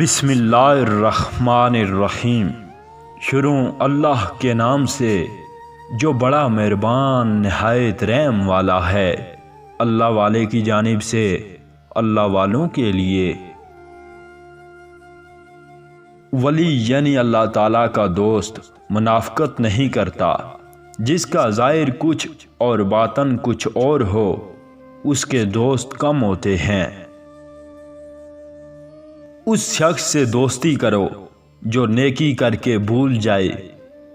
بسم اللہ الرحمن الرحیم۔ شروع اللہ کے نام سے جو بڑا مہربان نہایت رحم والا ہے۔ اللہ والے کی جانب سے اللہ والوں کے لیے۔ ولی یعنی اللہ تعالیٰ کا دوست منافقت نہیں کرتا، جس کا ظاہر کچھ اور باطن کچھ اور ہو اس کے دوست کم ہوتے ہیں۔ اس شخص سے دوستی کرو جو نیکی کر کے بھول جائے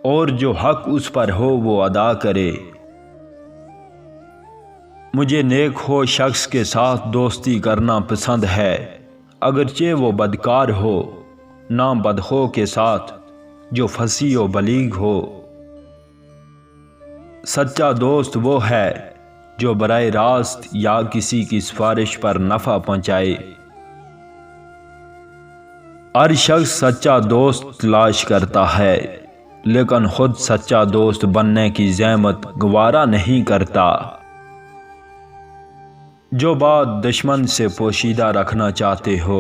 اور جو حق اس پر ہو وہ ادا کرے۔ مجھے نیک ہو شخص کے ساتھ دوستی کرنا پسند ہے، اگرچہ وہ بدکار ہو، نہ بدخو کے ساتھ جو فصیح و بلیغ ہو۔ سچا دوست وہ ہے جو براہ راست یا کسی کی سفارش پر نفع پہنچائے۔ ہر شخص سچا دوست تلاش کرتا ہے، لیکن خود سچا دوست بننے کی زحمت گوارا نہیں کرتا۔ جو بات دشمن سے پوشیدہ رکھنا چاہتے ہو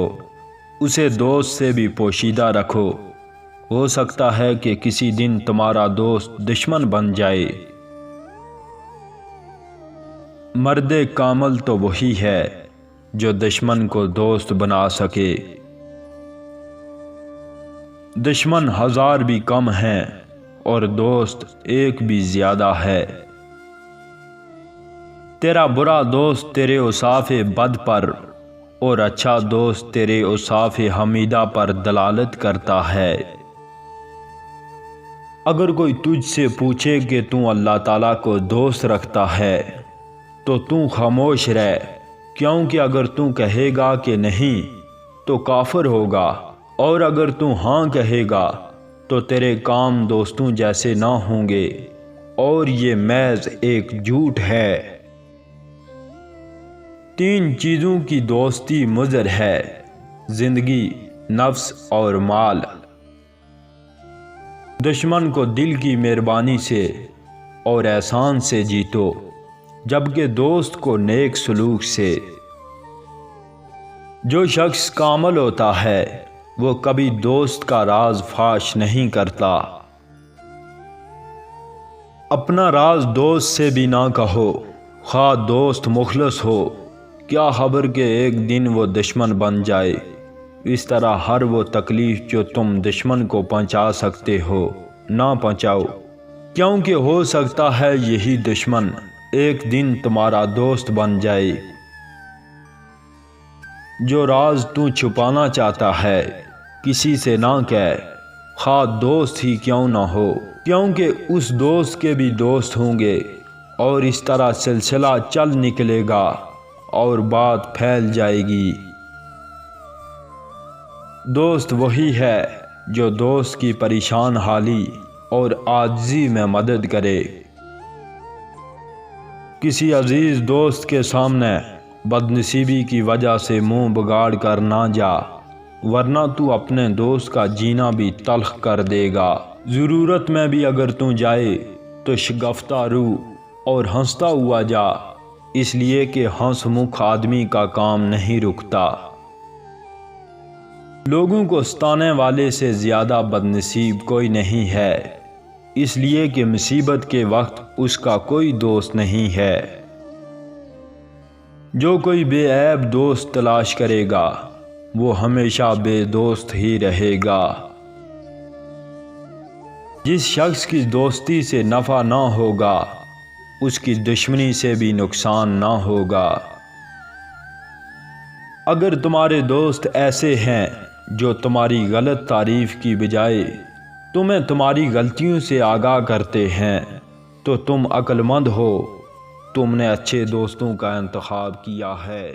اسے دوست سے بھی پوشیدہ رکھو، ہو سکتا ہے کہ کسی دن تمہارا دوست دشمن بن جائے۔ مرد کامل تو وہی ہے جو دشمن کو دوست بنا سکے۔ دشمن 1000 بھی کم ہیں اور دوست 1 بھی زیادہ ہے۔ تیرا برا دوست تیرے اوصاف بد پر اور اچھا دوست تیرے اوصاف حمیدہ پر دلالت کرتا ہے۔ اگر کوئی تجھ سے پوچھے کہ تو اللہ تعالیٰ کو دوست رکھتا ہے تو تو خاموش رہ، کیونکہ اگر تو کہے گا کہ نہیں تو کافر ہوگا، اور اگر تو ہاں کہے گا تو تیرے کام دوستوں جیسے نہ ہوں گے، اور یہ محض ایک جھوٹ ہے۔ 3 چیزوں کی دوستی مضر ہے: زندگی، نفس اور مال۔ دشمن کو دل کی مہربانی سے اور احسان سے جیتو، جبکہ دوست کو نیک سلوک سے۔ جو شخص کامل ہوتا ہے وہ کبھی دوست کا راز فاش نہیں کرتا۔ اپنا راز دوست سے بھی نہ کہو، خواہ دوست مخلص ہو، کیا خبر کہ ایک دن وہ دشمن بن جائے۔ اس طرح ہر وہ تکلیف جو تم دشمن کو پہنچا سکتے ہو نہ پہنچاؤ، کیونکہ ہو سکتا ہے یہی دشمن ایک دن تمہارا دوست بن جائے۔ جو راز تو چھپانا چاہتا ہے کسی سے نہ کہہ، خواہ دوست ہی کیوں نہ ہو، کیونکہ اس دوست کے بھی دوست ہوں گے، اور اس طرح سلسلہ چل نکلے گا اور بات پھیل جائے گی۔ دوست وہی ہے جو دوست کی پریشان حالی اور عاجزی میں مدد کرے۔ کسی عزیز دوست کے سامنے بدنصیبی کی وجہ سے منہ بگاڑ کر نہ جا، ورنہ تو اپنے دوست کا جینا بھی تلخ کر دے گا۔ ضرورت میں بھی اگر تو جائے تو شگفتہ رو اور ہنستا ہوا جا، اس لیے کہ ہنس مکھ آدمی کا کام نہیں رکتا۔ لوگوں کو ستانے والے سے زیادہ بدنصیب کوئی نہیں ہے، اس لیے کہ مصیبت کے وقت اس کا کوئی دوست نہیں ہے۔ جو کوئی بے عیب دوست تلاش کرے گا وہ ہمیشہ بے دوست ہی رہے گا۔ جس شخص کی دوستی سے نفع نہ ہوگا اس کی دشمنی سے بھی نقصان نہ ہوگا۔ اگر تمہارے دوست ایسے ہیں جو تمہاری غلط تعریف کی بجائے تمہیں تمہاری غلطیوں سے آگاہ کرتے ہیں تو تم عقل مند ہو، تم نے اچھے دوستوں کا انتخاب کیا ہے۔